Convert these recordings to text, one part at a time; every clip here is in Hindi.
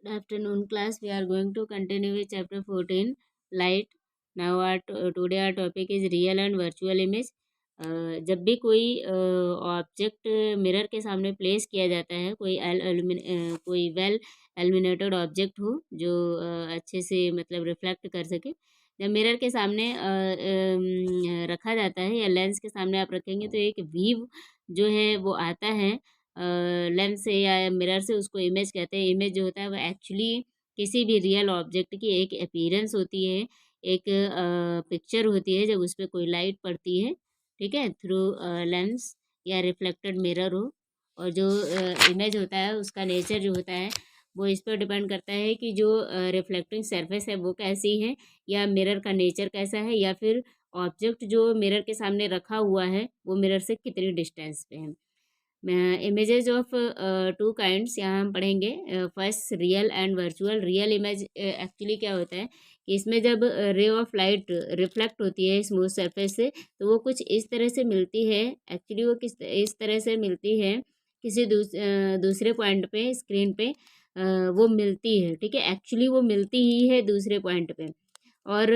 Good afternoon, class. We are going to continue with chapter 14, light. Now, today our topic is real and virtual image. जब भी कोई ऑब्जेक्ट मिरर के सामने प्लेस किया जाता है, कोई वेल एल्यूमिनेटेड ऑब्जेक्ट हो जो अच्छे से मतलब रिफ्लेक्ट कर सके, जब मिरर के सामने रखा जाता है या लेंस के सामने आप रखेंगे तो एक वीव जो है वो आता है लेंस से या मिरर से, उसको इमेज कहते हैं। इमेज जो होता है वो एक्चुअली किसी भी रियल ऑब्जेक्ट की एक अपीयरेंस होती है, एक पिक्चर होती है जब उस पर कोई लाइट पड़ती है, ठीक है, थ्रू लेंस या रिफ्लेक्टेड मिरर हो। और जो इमेज होता है उसका नेचर जो होता है वो इस पर डिपेंड करता है कि जो रिफ्लेक्टिंग सरफेस है वो कैसी है, या मिरर का नेचर कैसा है, या फिर ऑब्जेक्ट जो मिरर के सामने रखा हुआ है वो मिरर से कितनी डिस्टेंस पे है। इमेजेस ऑफ टू काइंड्स यहाँ हम पढ़ेंगे। First, real and virtual. Real image actually क्या होता है कि इसमें जब रे ऑफ लाइट रिफ्लेक्ट होती है स्मूथ सरफेस से तो वो कुछ इस तरह से मिलती है। एक्चुअली वो किस इस तरह से मिलती है किसी दूसरे पॉइंट पे स्क्रीन पे वो मिलती है, ठीक है। एक्चुअली वो मिलती ही है दूसरे पॉइंट पे, और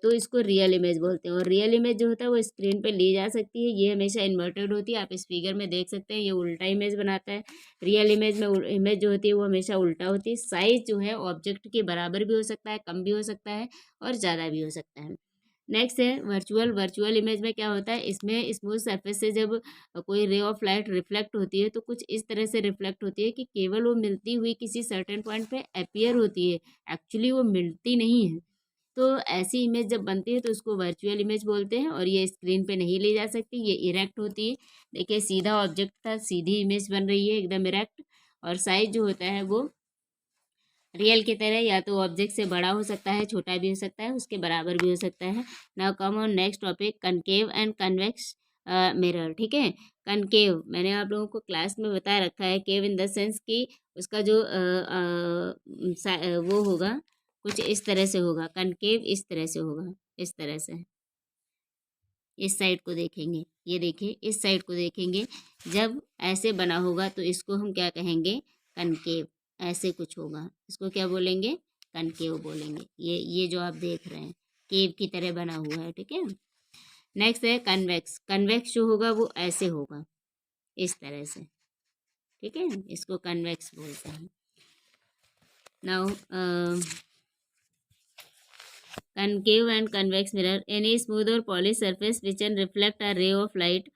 तो इसको रियल इमेज बोलते हैं। और रियल इमेज जो होता है वो स्क्रीन पे ली जा सकती है, ये हमेशा इन्वर्टेड होती है। आप इस फिगर में देख सकते हैं ये उल्टा इमेज बनाता है। रियल इमेज में इमेज जो होती है वो हमेशा उल्टा होती है। साइज जो है ऑब्जेक्ट के बराबर भी हो सकता है, कम भी हो सकता है, और ज़्यादा भी हो सकता है। नेक्स्ट है वर्चुअल। वर्चुअल इमेज में क्या होता है, इसमें स्मूथ सरफेस से जब कोई रे ऑफ लाइट रिफ्लेक्ट होती है तो कुछ इस तरह से रिफ्लेक्ट होती है कि केवल वो मिलती हुई किसी सर्टेन पॉइंट पे अपीयर होती है, एक्चुअली वो मिलती नहीं है। तो ऐसी इमेज जब बनती है तो उसको वर्चुअल इमेज बोलते हैं, और ये स्क्रीन पे नहीं ली जा सकती, ये इरेक्ट होती है। देखिए सीधा ऑब्जेक्ट था, सीधी इमेज बन रही है एकदम इरेक्ट। और साइज जो होता है वो रियल की तरह या तो ऑब्जेक्ट से बड़ा हो सकता है, छोटा भी हो सकता है, उसके बराबर भी हो सकता है। Now come on next topic, concave and convex mirror, ठीक है। कनकेव मैंने आप लोगों को क्लास में बता रखा है, केव इन द सेंस कि उसका जो वो होगा कुछ इस तरह से होगा, कनकेव इस तरह से होगा, इस तरह से। इस साइड को देखेंगे, ये देखिए इस साइड को देखेंगे, जब ऐसे बना होगा तो इसको हम क्या कहेंगे, कनकेव। ऐसे कुछ होगा, इसको क्या बोलेंगे, कनकेव बोलेंगे। ये जो आप देख रहे हैं केव की तरह बना हुआ है, ठीक है। नेक्स्ट है कन्वेक्स। कन्वेक्स जो होगा वो ऐसे होगा, इस तरह से, ठीक है, इसको कन्वेक्स बोलते हैं। Now concave and convex mirror, any smooth or polished surface which can reflect a ray of light।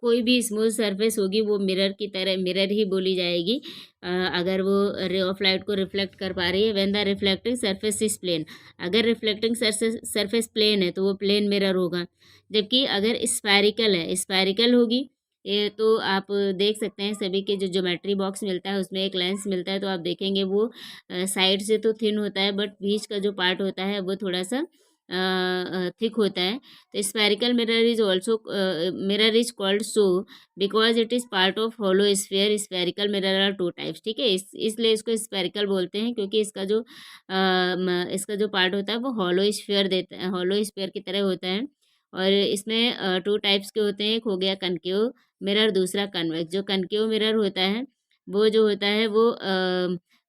कोई भी स्मूथ सरफेस होगी वो मिरर की तरह मिरर ही बोली जाएगी अगर वो रे ऑफ लाइट को रिफ्लेक्ट कर पा रही है। When the reflecting surface is plane, अगर रिफ्लेक्टिंग सरफेस प्लेन है तो वो प्लेन मिरर होगा। जबकि अगर स्फेरिकल है, स्फेरिकल होगी, ये तो आप देख सकते हैं सभी के जो ज्योमेट्री बॉक्स मिलता है उसमें एक लेंस मिलता है, तो आप देखेंगे वो साइड से तो थिन होता है बट बीच का जो पार्ट होता है वो थोड़ा सा थिक होता है। तो spherical mirror is also mirror is called so because it is part of hollow sphere. Spherical mirror are two types, ठीक है, इसलिए इसको स्फेरिकल बोलते हैं क्योंकि इसका जो पार्ट होता है वो होलो स्फेयर देता है, होलो स्फेयर की तरह होता है। और इसमें टू टाइप्स के होते हैं, एक हो गया कनकेव मिरर, दूसरा कन्वेक्स। जो कनकेव मिरर होता है वो जो होता है वो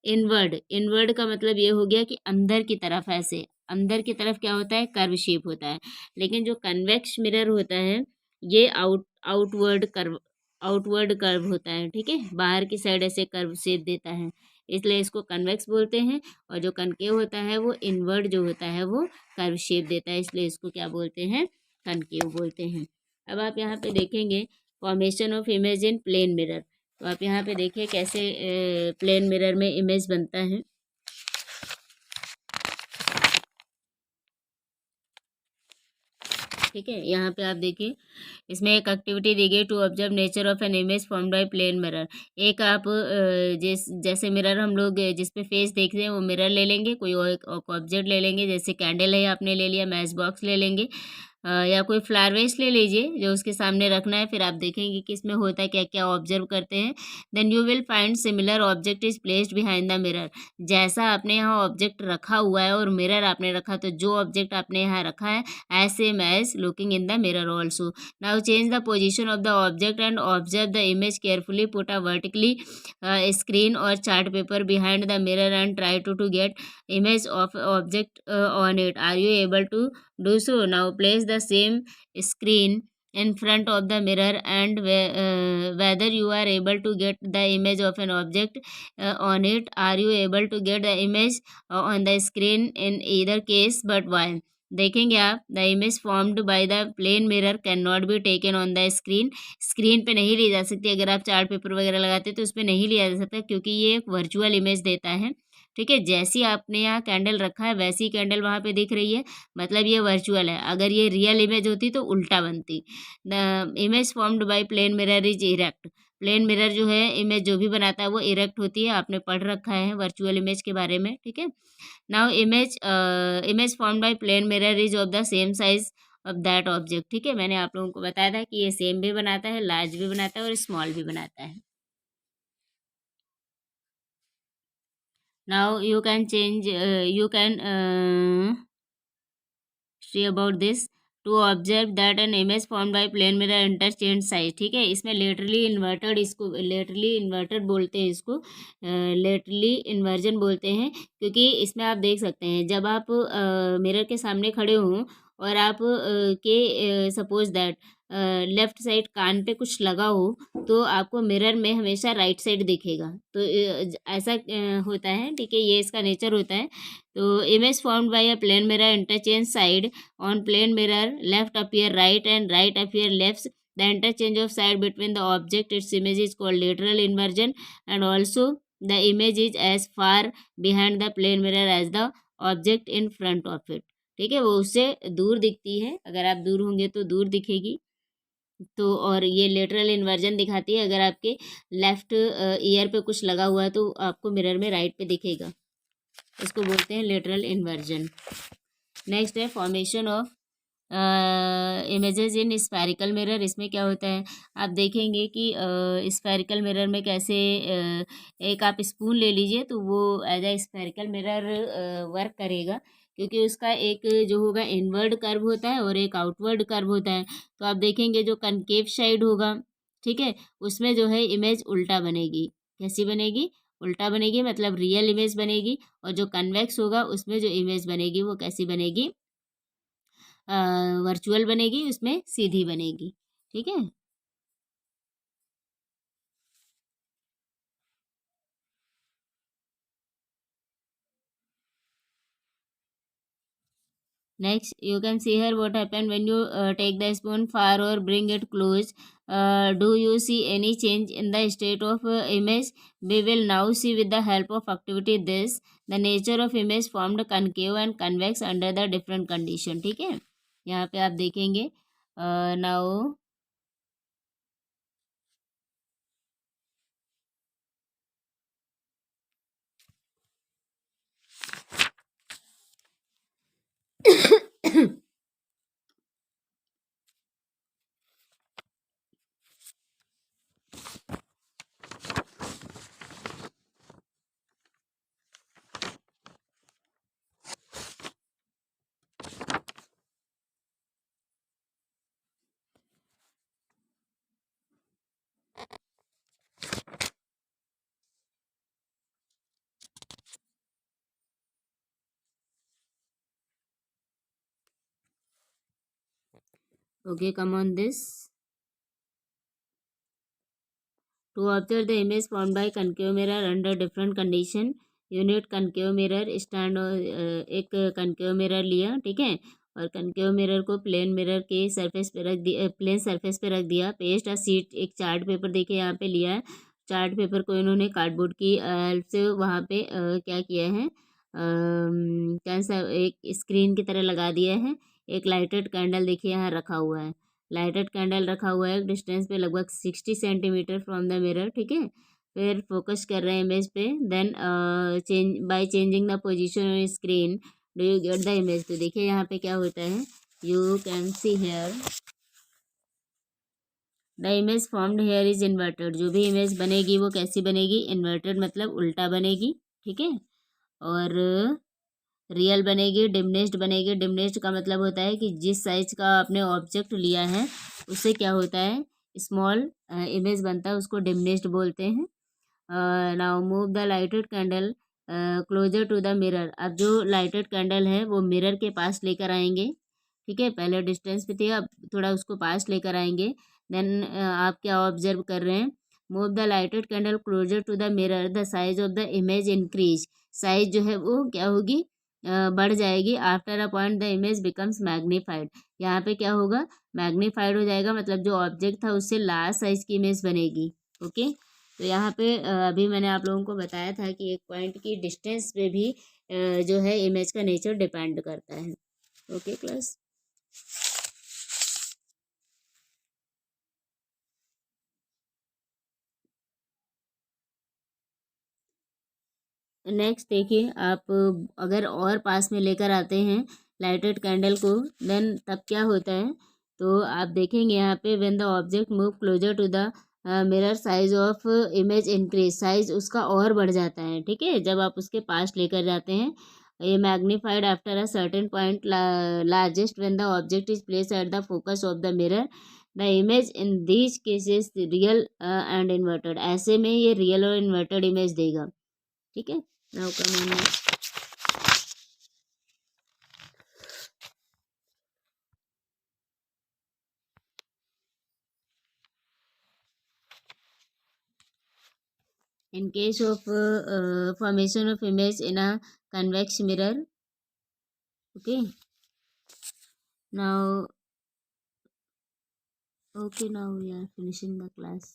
इनवर्ड, इनवर्ड का मतलब ये हो गया कि अंदर की तरफ, ऐसे अंदर की तरफ क्या होता है, कर्व शेप होता है। लेकिन जो कन्वेक्स मिरर होता है ये आउटवर्ड कर्व होता है, ठीक है, बाहर की साइड ऐसे कर्व शेप देता है, इसलिए इसको कन्वेक्स बोलते हैं। और जो कनकेव होता है वो इनवर्ड जो होता है वो कर्व शेप देता है, इसलिए इसको क्या बोलते हैं, कनकेव बोलते हैं। अब आप यहाँ पे देखेंगे formation of image in plane mirror, तो आप यहाँ पे देखिए कैसे प्लेन मिरर में इमेज बनता है। ठीक है, यहाँ पे आप देखिए इसमें एक एक्टिविटी दी गई, to observe nature of an image formed by plane mirror. एक आप जैसे मिरर हम लोग जिस पे फेस देख रहे हैं वो मिरर ले लेंगे, कोई और ऑब्जेक्ट ले लेंगे, जैसे कैंडल है आपने ले लिया, मैच बॉक्स ले लेंगे, या कोई फ्लावर वेस्ट ले लीजिए जो उसके सामने रखना है, फिर आप देखेंगे कि इसमें होता है क्या क्या ऑब्जर्व करते हैं। Then you will find similar object is placed behind the mirror. जैसा आपने यहाँ ऑब्जेक्ट रखा हुआ है और मिरर आपने रखा, तो जो ऑब्जेक्ट आपने यहाँ रखा है as same as looking in the mirror also. Now change the position of the object and observe the image carefully. Put a vertically screen or chart paper behind the mirror and try to get image of object on it. Are you able to do so? Now place the same screen in front of the mirror and whether you are able to get the image of an object on it. Are you able to get the image on the screen in either case, but why? देखेंगे आप, the image formed by the plane mirror can not be taken on the screen. Screen पे नहीं ली जा सकती, अगर आप चार्ट पेपर वगैरह लगाते तो उस पर नहीं लिया जा सकता, क्योंकि ये एक वर्चुअल इमेज देता है। ठीक है, जैसी आपने यहाँ कैंडल रखा है वैसी कैंडल वहाँ पे दिख रही है, मतलब ये वर्चुअल है। अगर ये रियल इमेज होती तो उल्टा बनती। The image formed by plane mirror is erect. Plane mirror जो है इमेज जो भी बनाता है वो इरेक्ट होती है, आपने पढ़ रखा है वर्चुअल इमेज के बारे में। ठीक है, now image formed by plane mirror is of the same size of that object. ठीक है, मैंने आप लोगों को बताया था कि ये सेम भी बनाता है, लार्ज भी बनाता है और स्मॉल भी बनाता है। Now you can change, you can see about this to observe that an image formed by plane mirror interchange size। ठीक है, इसमें लेटरली इन्वर्टेड, इसको लेटरली इन्वर्टेड बोलते हैं, इसको लेटरली इन्वर्जन बोलते हैं, क्योंकि इसमें आप देख सकते हैं जब आप मिरर के सामने खड़े हों और आप के सपोज दैट लेफ्ट साइड कान पे कुछ लगा हो, तो आपको मिरर में हमेशा राइट साइड दिखेगा। तो ऐसा होता है। ठीक है, ये इसका नेचर होता है। तो image formed by a plane mirror interchange side on plane mirror, left appear right and right appear left. The interchange of side between the object its image is called lateral inversion, and also the image is as far behind the plane mirror as the object in front of it। ठीक है, वो उससे दूर दिखती है, अगर आप दूर होंगे तो दूर दिखेगी। तो और ये लेटरल इन्वर्जन दिखाती है, अगर आपके लेफ्ट ईयर पे कुछ लगा हुआ है तो आपको मिरर में राइट पे दिखेगा, इसको बोलते हैं लेटरल इन्वर्जन। नेक्स्ट है formation of images in spherical mirror. इसमें क्या होता है, आप देखेंगे कि स्फेरिकल मिरर में कैसे एक आप स्पून ले लीजिए तो वो as a spherical mirror work करेगा, क्योंकि उसका एक जो होगा इनवर्ड कर्व होता है और एक आउटवर्ड कर्व होता है। तो आप देखेंगे जो कनकेव साइड होगा, ठीक है, उसमें जो है इमेज उल्टा बनेगी। कैसी बनेगी? उल्टा बनेगी, मतलब रियल इमेज बनेगी। और जो कन्वेक्स होगा उसमें जो इमेज बनेगी वो कैसी बनेगी? वर्चुअल बनेगी, उसमें सीधी बनेगी। ठीक है, next you can see here what happen when you take the spoon far or bring it close. Do you see any change in the state of image? We will now see with the help of activity this the nature of image formed concave and convex under the different condition। ठीक है, यहाँ पे आप देखेंगे now okay, come on this. To observe the image formed by concave mirror under different condition, unit concave mirror stand, एक concave mirror लिया, ठीक है, और concave mirror को प्लेन मिरर के सरफेस पे रख दिया, प्लेन सरफेस पे रख दिया। पेस्ट अ सीट, एक चार्ट पेपर देखिए यहाँ पे लिया है, चार्ट पेपर को इन्होंने कार्डबोर्ड की हेल्प से वहाँ पे क्या किया है, कैंसा एक स्क्रीन की तरह लगा दिया है। एक लाइटेड कैंडल देखिए यहाँ रखा हुआ है, लाइटेड कैंडल रखा हुआ है डिस्टेंस पे लगभग 60 सेंटीमीटर फ्रॉम द मिरर। ठीक है, फिर फोकस कर रहे हैं इमेज पे। Then change by changing the position on screen do you get the image. तो देखिए यहाँ पे क्या होता है you can see here the image formed here is inverted. जो भी इमेज बनेगी वो कैसी बनेगी? इन्वर्टेड मतलब उल्टा बनेगी, ठीक है। और रियल बनेगी, डिमिनिश्ड बनेगी। डिमिनिश्ड का मतलब होता है कि जिस साइज का आपने ऑब्जेक्ट लिया है उससे क्या होता है, स्मॉल इमेज बनता है, उसको डिमिनिश्ड बोलते हैं। Now move the lighted candle closer to the mirror. अब जो लाइटेड कैंडल है वो मिरर के पास लेकर आएंगे, ठीक है। पहले डिस्टेंस पे थी, अब थोड़ा उसको पास लेकर आएंगे। देन आप क्या ऑब्जर्व कर रहे हैं? Move the lighted candle closer to the mirror, the size of the image increase. Size जो है वो क्या होगी? बढ़ जाएगी। After a point the image becomes magnified. यहाँ पे क्या होगा? मैग्नीफाइड हो जाएगा, मतलब जो ऑब्जेक्ट था उससे लार्ज साइज की इमेज बनेगी। ओके। तो यहाँ पे अभी मैंने आप लोगों को बताया था कि एक पॉइंट की डिस्टेंस पे भी जो है इमेज का नेचर डिपेंड करता है। Okay class. नेक्स्ट देखिए, आप अगर और पास में लेकर आते हैं लाइटेड कैंडल को, देन तब क्या होता है? तो आप देखेंगे यहाँ पे when the object move closer to the mirror size of image increase. Size उसका और बढ़ जाता है, ठीक है, जब आप उसके पास लेकर जाते हैं। ये magnified after a certain point largest when the object is place at the focus of the mirror. The image in these cases real and inverted. ऐसे में ये रियल और इन्वर्टेड इमेज देगा, ठीक है। Now come on next. In case of formation of image in a convex mirror, okay. Now, okay, now we are finishing the class.